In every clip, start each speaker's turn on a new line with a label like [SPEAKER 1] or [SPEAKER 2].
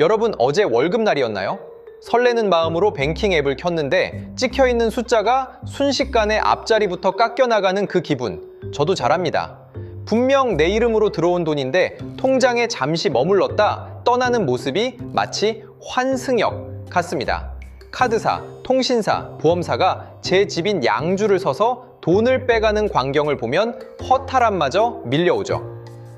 [SPEAKER 1] 여러분, 어제 월급날이었나요? 설레는 마음으로 뱅킹 앱을 켰는데 찍혀있는 숫자가 순식간에 앞자리부터 깎여나가는 그 기분, 저도 잘 압니다. 분명 내 이름으로 들어온 돈인데 통장에 잠시 머물렀다 떠나는 모습이 마치 환승역 같습니다. 카드사, 통신사, 보험사가 제 집인 양주를 서서 돈을 빼가는 광경을 보면 허탈함마저 밀려오죠.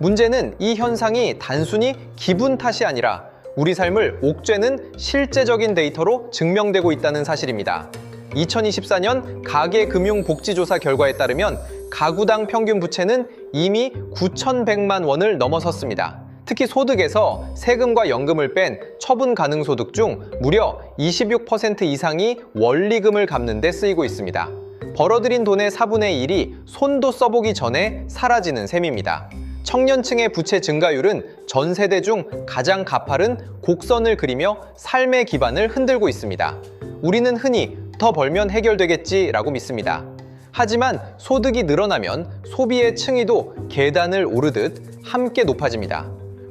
[SPEAKER 1] 문제는 이 현상이 단순히 기분 탓이 아니라 우리 삶을 옥죄는 실제적인 데이터로 증명되고 있다는 사실입니다. 2024년 가계금융복지조사 결과에 따르면 가구당 평균 부채는 이미 9,100만 원을 넘어섰습니다. 특히 소득에서 세금과 연금을 뺀 처분 가능 소득 중 무려 26% 이상이 원리금을 갚는 데 쓰이고 있습니다. 벌어들인 돈의 4분의 1이 손도 써보기 전에 사라지는 셈입니다. 청년층의 부채 증가율은 전 세대 중 가장 가파른 곡선을 그리며 삶의 기반을 흔들고 있습니다. 우리는 흔히 더 벌면 해결되겠지라고 믿습니다. 하지만 소득이 늘어나면 소비의 층위도 계단을 오르듯 함께 높아집니다.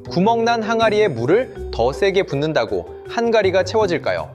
[SPEAKER 1] 구멍난 항아리에 물을 더 세게 붓는다고 한가리가 채워질까요?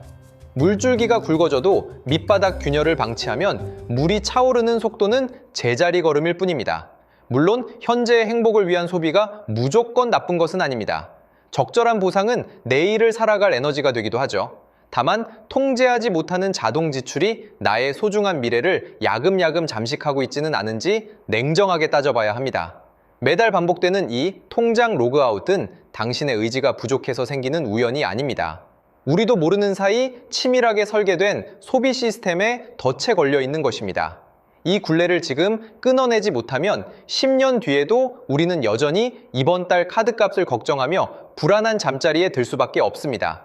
[SPEAKER 1] 물줄기가 굵어져도 밑바닥 균열을 방치하면 물이 차오르는 속도는 제자리 걸음일 뿐입니다. 물론 현재의 행복을 위한 소비가 무조건 나쁜 것은 아닙니다. 적절한 보상은 내일을 살아갈 에너지가 되기도 하죠. 다만 통제하지 못하는 자동 지출이 나의 소중한 미래를 야금야금 잠식하고 있지는 않은지 냉정하게 따져봐야 합니다. 매달 반복되는 이 통장 로그아웃은 당신의 의지가 부족해서 생기는 우연이 아닙니다. 우리도 모르는 사이 치밀하게 설계된 소비 시스템에 덫에 걸려 있는 것입니다. 이 굴레를 지금 끊어내지 못하면 10년 뒤에도 우리는 여전히 이번 달 카드값을 걱정하며 불안한 잠자리에 들 수밖에 없습니다.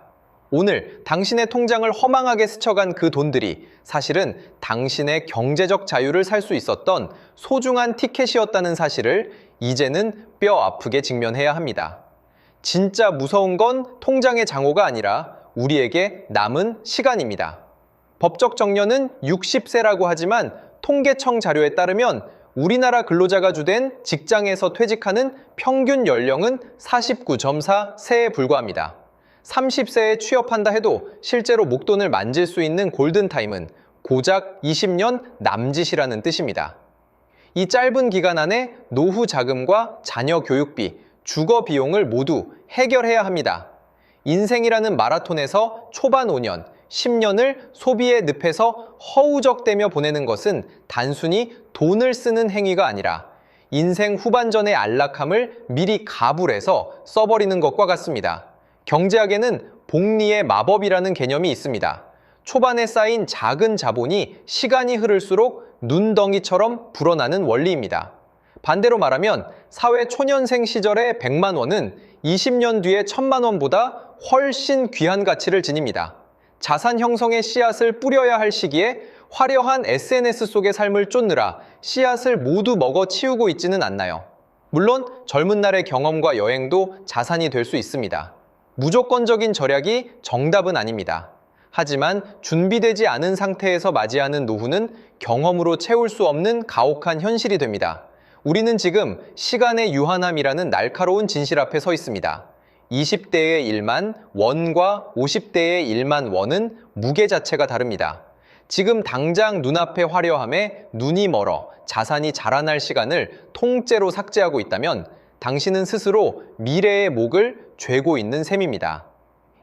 [SPEAKER 1] 오늘 당신의 통장을 허망하게 스쳐간 그 돈들이 사실은 당신의 경제적 자유를 살 수 있었던 소중한 티켓이었다는 사실을 이제는 뼈 아프게 직면해야 합니다. 진짜 무서운 건 통장의 장고가 아니라 우리에게 남은 시간입니다. 법적 정년은 60세라고 하지만 통계청 자료에 따르면 우리나라 근로자가 주된 직장에서 퇴직하는 평균 연령은 49.4세에 불과합니다. 30세에 취업한다 해도 실제로 목돈을 만질 수 있는 골든타임은 고작 20년 남짓이라는 뜻입니다. 이 짧은 기간 안에 노후 자금과 자녀 교육비, 주거 비용을 모두 해결해야 합니다. 인생이라는 마라톤에서 초반 5년, 10년을 소비의 늪에서 허우적대며 보내는 것은 단순히 돈을 쓰는 행위가 아니라 인생 후반전의 안락함을 미리 가불해서 써버리는 것과 같습니다. 경제학에는 복리의 마법이라는 개념이 있습니다. 초반에 쌓인 작은 자본이 시간이 흐를수록 눈덩이처럼 불어나는 원리입니다. 반대로 말하면 사회 초년생 시절의 100만 원은 20년 뒤에 1000만 원보다 훨씬 귀한 가치를 지닙니다. 자산 형성의 씨앗을 뿌려야 할 시기에 화려한 SNS 속의 삶을 쫓느라 씨앗을 모두 먹어치우고 있지는 않나요? 물론 젊은 날의 경험과 여행도 자산이 될 수 있습니다. 무조건적인 절약이 정답은 아닙니다. 하지만 준비되지 않은 상태에서 맞이하는 노후는 경험으로 채울 수 없는 가혹한 현실이 됩니다. 우리는 지금 시간의 유한함이라는 날카로운 진실 앞에 서 있습니다. 20대의 1만 원과 50대의 1만 원은 무게 자체가 다릅니다. 지금 당장 눈앞의 화려함에 눈이 멀어 자산이 자라날 시간을 통째로 삭제하고 있다면 당신은 스스로 미래의 목을 죄고 있는 셈입니다.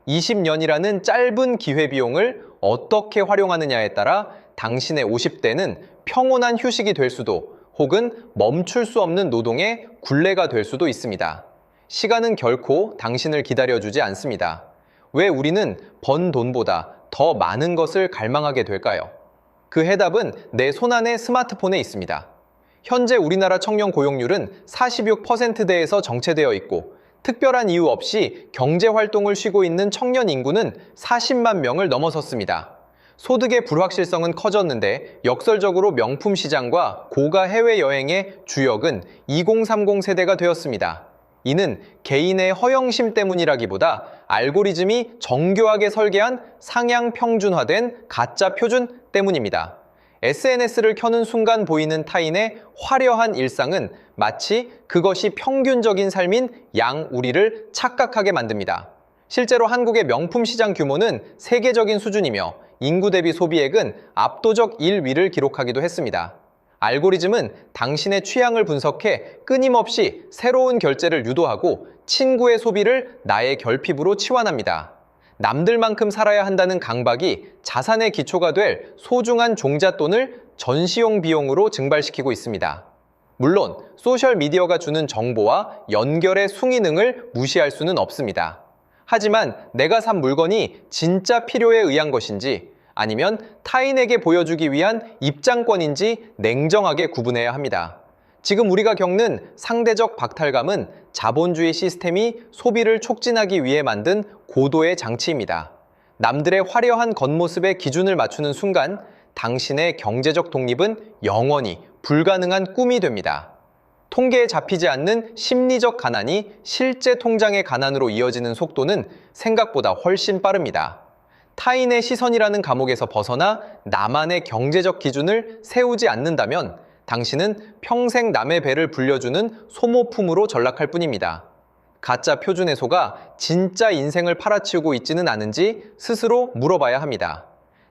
[SPEAKER 1] 20년이라는 짧은 기회비용을 어떻게 활용하느냐에 따라 당신의 50대는 평온한 휴식이 될 수도 혹은 멈출 수 없는 노동의 굴레가 될 수도 있습니다. 시간은 결코 당신을 기다려주지 않습니다. 왜 우리는 번 돈보다 더 많은 것을 갈망하게 될까요? 그 해답은 내 손안의 스마트폰에 있습니다. 현재 우리나라 청년 고용률은 46%대에서 정체되어 있고 특별한 이유 없이 경제활동을 쉬고 있는 청년 인구는 40만 명을 넘어섰습니다. 소득의 불확실성은 커졌는데 역설적으로 명품 시장과 고가 해외여행의 주역은 2030 세대가 되었습니다. 이는 개인의 허영심 때문이라기보다 알고리즘이 정교하게 설계한 상향 평준화된 가짜 표준 때문입니다. SNS를 켜는 순간 보이는 타인의 화려한 일상은 마치 그것이 평균적인 삶인 양우리를 착각하게 만듭니다. 실제로 한국의 명품 시장 규모는 세계적인 수준이며 인구 대비 소비액은 압도적 1위를 기록하기도 했습니다. 알고리즘은 당신의 취향을 분석해 끊임없이 새로운 결제를 유도하고 친구의 소비를 나의 결핍으로 치환합니다. 남들만큼 살아야 한다는 강박이 자산의 기초가 될 소중한 종잣돈을 전시용 비용으로 증발시키고 있습니다. 물론 소셜미디어가 주는 정보와 연결의 순기능을 무시할 수는 없습니다. 하지만 내가 산 물건이 진짜 필요에 의한 것인지 아니면 타인에게 보여주기 위한 입장권인지 냉정하게 구분해야 합니다. 지금 우리가 겪는 상대적 박탈감은 자본주의 시스템이 소비를 촉진하기 위해 만든 고도의 장치입니다. 남들의 화려한 겉모습에 기준을 맞추는 순간 당신의 경제적 독립은 영원히 불가능한 꿈이 됩니다. 통계에 잡히지 않는 심리적 가난이 실제 통장의 가난으로 이어지는 속도는 생각보다 훨씬 빠릅니다. 타인의 시선이라는 감옥에서 벗어나 나만의 경제적 기준을 세우지 않는다면 당신은 평생 남의 배를 불려주는 소모품으로 전락할 뿐입니다. 가짜 표준에서가 진짜 인생을 팔아치우고 있지는 않은지 스스로 물어봐야 합니다.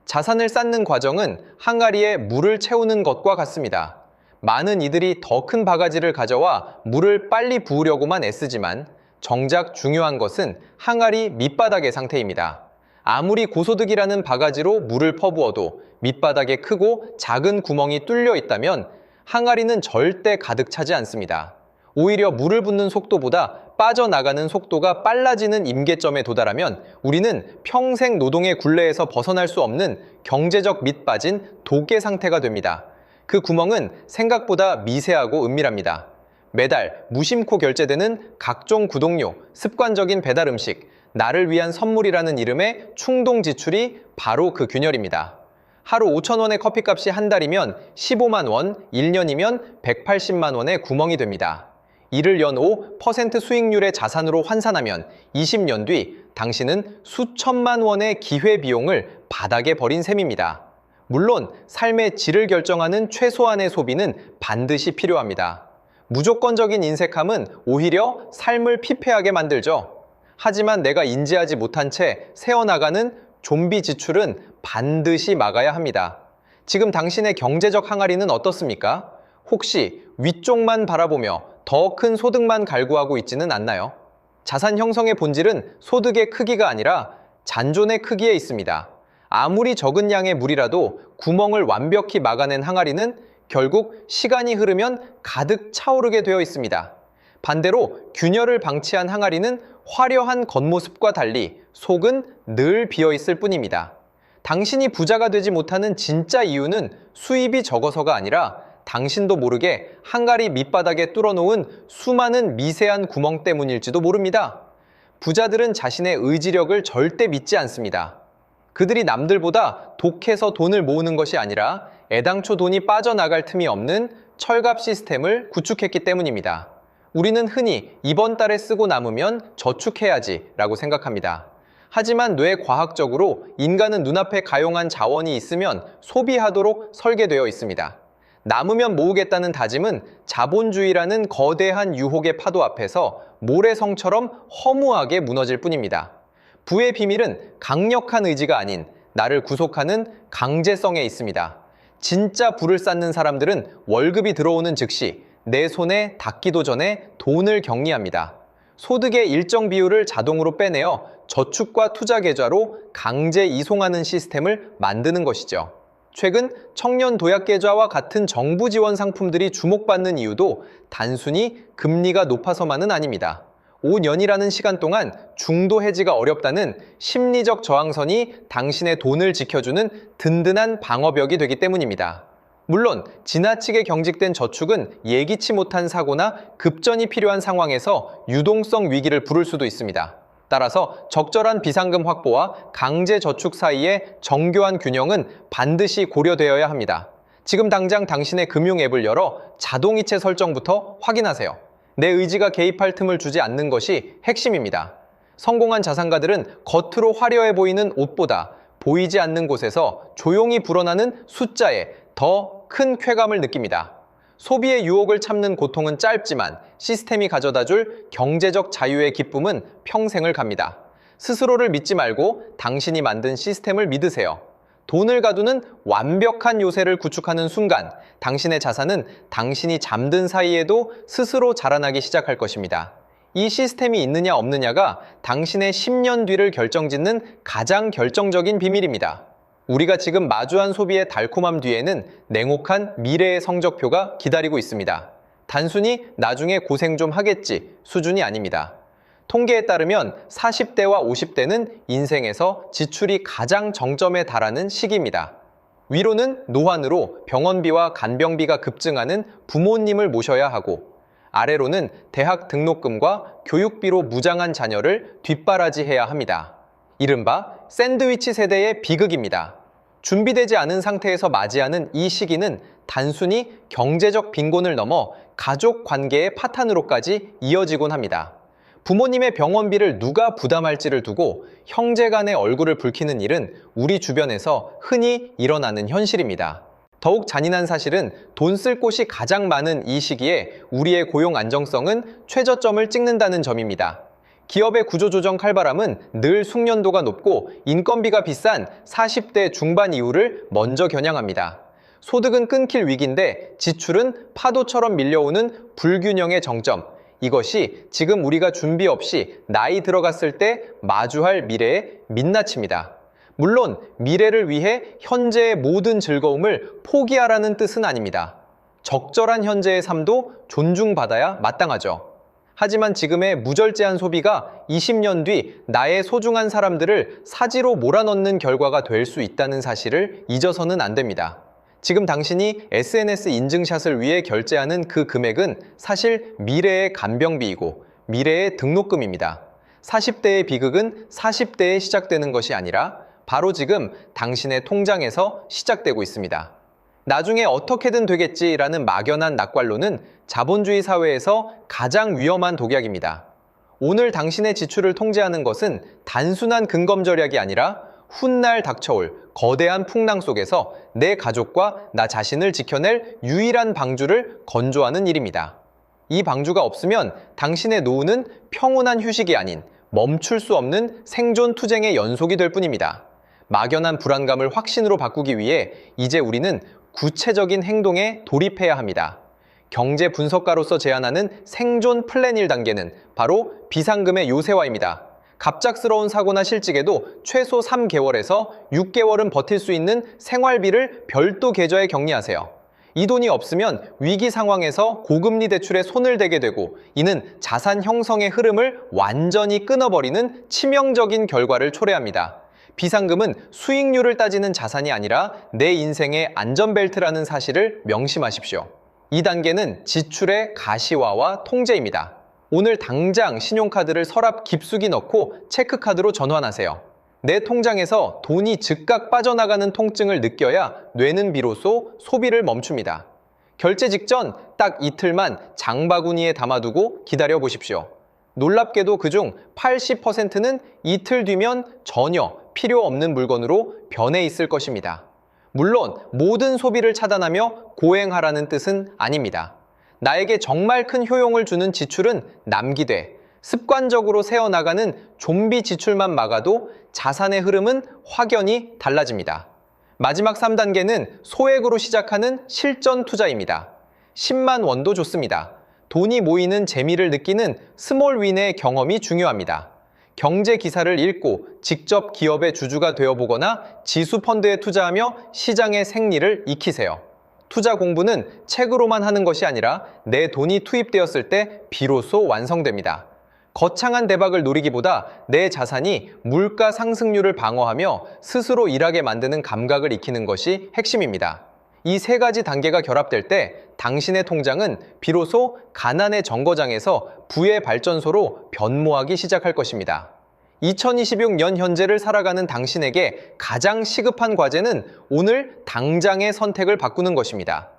[SPEAKER 1] 자산을 쌓는 과정은 항아리에 물을 채우는 것과 같습니다. 많은 이들이 더 큰 바가지를 가져와 물을 빨리 부으려고만 애쓰지만 정작 중요한 것은 항아리 밑바닥의 상태입니다. 아무리 고소득이라는 바가지로 물을 퍼부어도 밑바닥에 크고 작은 구멍이 뚫려 있다면 항아리는 절대 가득 차지 않습니다. 오히려 물을 붓는 속도보다 빠져나가는 속도가 빨라지는 임계점에 도달하면 우리는 평생 노동의 굴레에서 벗어날 수 없는 경제적 밑빠진 도개 상태가 됩니다. 그 구멍은 생각보다 미세하고 은밀합니다. 매달 무심코 결제되는 각종 구독료, 습관적인 배달 음식, 나를 위한 선물이라는 이름의 충동 지출이 바로 그 균열입니다. 하루 5,000원의 커피값이 한 달이면 15만 원, 1년이면 180만 원의 구멍이 됩니다. 이를 연 5% 수익률의 자산으로 환산하면 20년 뒤 당신은 수천만 원의 기회비용을 바닥에 버린 셈입니다. 물론 삶의 질을 결정하는 최소한의 소비는 반드시 필요합니다. 무조건적인 인색함은 오히려 삶을 피폐하게 만들죠. 하지만 내가 인지하지 못한 채 새어나가는 좀비 지출은 반드시 막아야 합니다. 지금 당신의 경제적 항아리는 어떻습니까? 혹시 위쪽만 바라보며 더 큰 소득만 갈구하고 있지는 않나요? 자산 형성의 본질은 소득의 크기가 아니라 잔존의 크기에 있습니다. 아무리 적은 양의 물이라도 구멍을 완벽히 막아낸 항아리는 결국 시간이 흐르면 가득 차오르게 되어 있습니다. 반대로 균열을 방치한 항아리는 화려한 겉모습과 달리 속은 늘 비어있을 뿐입니다. 당신이 부자가 되지 못하는 진짜 이유는 수입이 적어서가 아니라 당신도 모르게 항아리 밑바닥에 뚫어놓은 수많은 미세한 구멍 때문일지도 모릅니다. 부자들은 자신의 의지력을 절대 믿지 않습니다. 그들이 남들보다 독해서 돈을 모으는 것이 아니라 애당초 돈이 빠져나갈 틈이 없는 철갑 시스템을 구축했기 때문입니다. 우리는 흔히 이번 달에 쓰고 남으면 저축해야지 라고 생각합니다. 하지만 뇌과학적으로 인간은 눈앞에 가용한 자원이 있으면 소비하도록 설계되어 있습니다. 남으면 모으겠다는 다짐은 자본주의라는 거대한 유혹의 파도 앞에서 모래성처럼 허무하게 무너질 뿐입니다. 부의 비밀은 강력한 의지가 아닌 나를 구속하는 강제성에 있습니다. 진짜 부를 쌓는 사람들은 월급이 들어오는 즉시 내 손에 닿기도 전에 돈을 격리합니다. 소득의 일정 비율을 자동으로 빼내어 저축과 투자 계좌로 강제 이송하는 시스템을 만드는 것이죠. 최근 청년 도약 계좌와 같은 정부 지원 상품들이 주목받는 이유도 단순히 금리가 높아서만은 아닙니다. 5년이라는 시간 동안 중도 해지가 어렵다는 심리적 저항선이 당신의 돈을 지켜주는 든든한 방어벽이 되기 때문입니다. 물론 지나치게 경직된 저축은 예기치 못한 사고나 급전이 필요한 상황에서 유동성 위기를 부를 수도 있습니다. 따라서 적절한 비상금 확보와 강제 저축 사이의 정교한 균형은 반드시 고려되어야 합니다. 지금 당장 당신의 금융 앱을 열어 자동이체 설정부터 확인하세요. 내 의지가 개입할 틈을 주지 않는 것이 핵심입니다. 성공한 자산가들은 겉으로 화려해 보이는 옷보다 보이지 않는 곳에서 조용히 불어나는 숫자에 더 큰 쾌감을 느낍니다. 소비의 유혹을 참는 고통은 짧지만 시스템이 가져다줄 경제적 자유의 기쁨은 평생을 갑니다. 스스로를 믿지 말고 당신이 만든 시스템을 믿으세요. 돈을 가두는 완벽한 요새를 구축하는 순간, 당신의 자산은 당신이 잠든 사이에도 스스로 자라나기 시작할 것입니다. 이 시스템이 있느냐 없느냐가 당신의 10년 뒤를 결정짓는 가장 결정적인 비밀입니다. 우리가 지금 마주한 소비의 달콤함 뒤에는 냉혹한 미래의 성적표가 기다리고 있습니다. 단순히 나중에 고생 좀 하겠지 수준이 아닙니다. 통계에 따르면 40대와 50대는 인생에서 지출이 가장 정점에 달하는 시기입니다. 위로는 노환으로 병원비와 간병비가 급증하는 부모님을 모셔야 하고, 아래로는 대학 등록금과 교육비로 무장한 자녀를 뒷바라지해야 합니다. 이른바 샌드위치 세대의 비극입니다. 준비되지 않은 상태에서 맞이하는 이 시기는 단순히 경제적 빈곤을 넘어 가족 관계의 파탄으로까지 이어지곤 합니다. 부모님의 병원비를 누가 부담할지를 두고 형제 간의 얼굴을 붉히는 일은 우리 주변에서 흔히 일어나는 현실입니다. 더욱 잔인한 사실은 돈 쓸 곳이 가장 많은 이 시기에 우리의 고용 안정성은 최저점을 찍는다는 점입니다. 기업의 구조조정 칼바람은 늘 숙련도가 높고 인건비가 비싼 40대 중반 이후를 먼저 겨냥합니다. 소득은 끊길 위기인데 지출은 파도처럼 밀려오는 불균형의 정점. 이것이 지금 우리가 준비 없이 나이 들어갔을 때 마주할 미래의 민낯입니다. 물론 미래를 위해 현재의 모든 즐거움을 포기하라는 뜻은 아닙니다. 적절한 현재의 삶도 존중받아야 마땅하죠. 하지만 지금의 무절제한 소비가 20년 뒤 나의 소중한 사람들을 사지로 몰아넣는 결과가 될 수 있다는 사실을 잊어서는 안 됩니다. 지금 당신이 SNS 인증샷을 위해 결제하는 그 금액은 사실 미래의 간병비이고 미래의 등록금입니다. 40대의 비극은 40대에 시작되는 것이 아니라 바로 지금 당신의 통장에서 시작되고 있습니다. 나중에 어떻게든 되겠지라는 막연한 낙관론은 자본주의 사회에서 가장 위험한 독약입니다. 오늘 당신의 지출을 통제하는 것은 단순한 근검 절약이 아니라 훗날 닥쳐올 거대한 풍랑 속에서 내 가족과 나 자신을 지켜낼 유일한 방주를 건조하는 일입니다. 이 방주가 없으면 당신의 노후는 평온한 휴식이 아닌 멈출 수 없는 생존 투쟁의 연속이 될 뿐입니다. 막연한 불안감을 확신으로 바꾸기 위해 이제 우리는 구체적인 행동에 돌입해야 합니다. 경제 분석가로서 제안하는 생존 플랜 1단계는 바로 비상금의 요새화입니다. 갑작스러운 사고나 실직에도 최소 3개월에서 6개월은 버틸 수 있는 생활비를 별도 계좌에 격리하세요. 이 돈이 없으면 위기 상황에서 고금리 대출에 손을 대게 되고, 이는 자산 형성의 흐름을 완전히 끊어버리는 치명적인 결과를 초래합니다. 비상금은 수익률을 따지는 자산이 아니라 내 인생의 안전벨트라는 사실을 명심하십시오. 2단계는 지출의 가시화와 통제입니다. 오늘 당장 신용카드를 서랍 깊숙이 넣고 체크카드로 전환하세요. 내 통장에서 돈이 즉각 빠져나가는 통증을 느껴야 뇌는 비로소 소비를 멈춥니다. 결제 직전 딱 이틀만 장바구니에 담아두고 기다려 보십시오. 놀랍게도 그중 80%는 이틀 뒤면 전혀 필요 없는 물건으로 변해 있을 것입니다. 물론 모든 소비를 차단하며 고행하라는 뜻은 아닙니다. 나에게 정말 큰 효용을 주는 지출은 남기되 습관적으로 새어나가는 좀비 지출만 막아도 자산의 흐름은 확연히 달라집니다. 마지막 3단계는 소액으로 시작하는 실전 투자입니다. 10만 원도 좋습니다. 돈이 모이는 재미를 느끼는 스몰 윈의 경험이 중요합니다. 경제 기사를 읽고 직접 기업의 주주가 되어보거나 지수 펀드에 투자하며 시장의 생리를 익히세요. 투자 공부는 책으로만 하는 것이 아니라 내 돈이 투입되었을 때 비로소 완성됩니다. 거창한 대박을 노리기보다 내 자산이 물가 상승률을 방어하며 스스로 일하게 만드는 감각을 익히는 것이 핵심입니다. 이 세 가지 단계가 결합될 때 당신의 통장은 비로소 가난의 정거장에서 부의 발전소로 변모하기 시작할 것입니다. 2026년 현재를 살아가는 당신에게 가장 시급한 과제는 오늘 당장의 선택을 바꾸는 것입니다.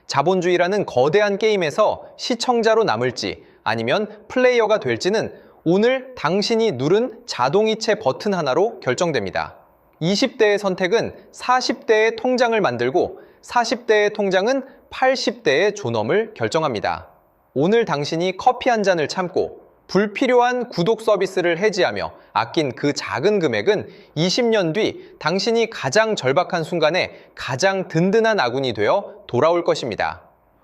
[SPEAKER 1] 자본주의라는 거대한 게임에서 시청자로 남을지 아니면 플레이어가 될지는 오늘 당신이 누른 자동이체 버튼 하나로 결정됩니다. 20대의 선택은 40대의 통장을 만들고 40대의 통장은 80대의 존엄을 결정합니다. 오늘 당신이 커피 한 잔을 참고 불필요한 구독 서비스를 해지하며 아낀 그 작은 금액은 20년 뒤 당신이 가장 절박한 순간에 가장 든든한 아군이 되어 돌아올 것입니다.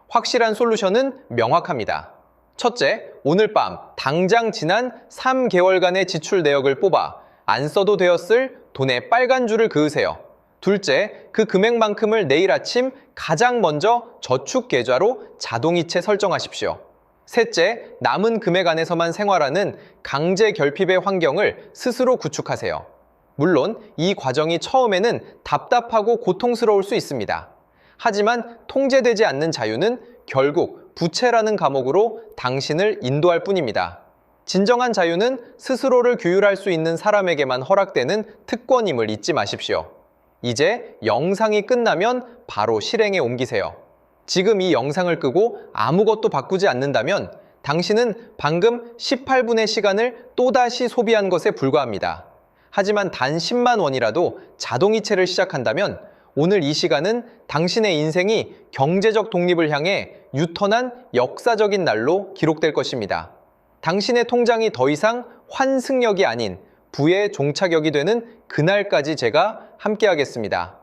[SPEAKER 1] 확실한 솔루션은 명확합니다. 첫째, 오늘 밤 당장 지난 3개월간의 지출 내역을 뽑아 안 써도 되었을 돈의 빨간 줄을 그으세요. 둘째, 그 금액만큼을 내일 아침 가장 먼저 저축 계좌로 자동이체 설정하십시오. 셋째, 남은 금액 안에서만 생활하는 강제 결핍의 환경을 스스로 구축하세요. 물론 이 과정이 처음에는 답답하고 고통스러울 수 있습니다. 하지만 통제되지 않는 자유는 결국 부채라는 감옥으로 당신을 인도할 뿐입니다. 진정한 자유는 스스로를 규율할 수 있는 사람에게만 허락되는 특권임을 잊지 마십시오. 이제 영상이 끝나면 바로 실행에 옮기세요. 지금 이 영상을 끄고 아무것도 바꾸지 않는다면 당신은 방금 18분의 시간을 또다시 소비한 것에 불과합니다. 하지만 단 10만 원이라도 자동이체를 시작한다면 오늘 이 시간은 당신의 인생이 경제적 독립을 향해 유턴한 역사적인 날로 기록될 것입니다. 당신의 통장이 더 이상 환승역이 아닌 부의 종착역이 되는 그날까지 제가 함께하겠습니다.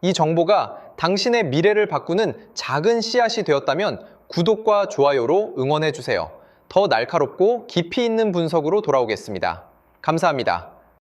[SPEAKER 1] 이 정보가 당신의 미래를 바꾸는 작은 씨앗이 되었다면 구독과 좋아요로 응원해주세요. 더 날카롭고 깊이 있는 분석으로 돌아오겠습니다. 감사합니다.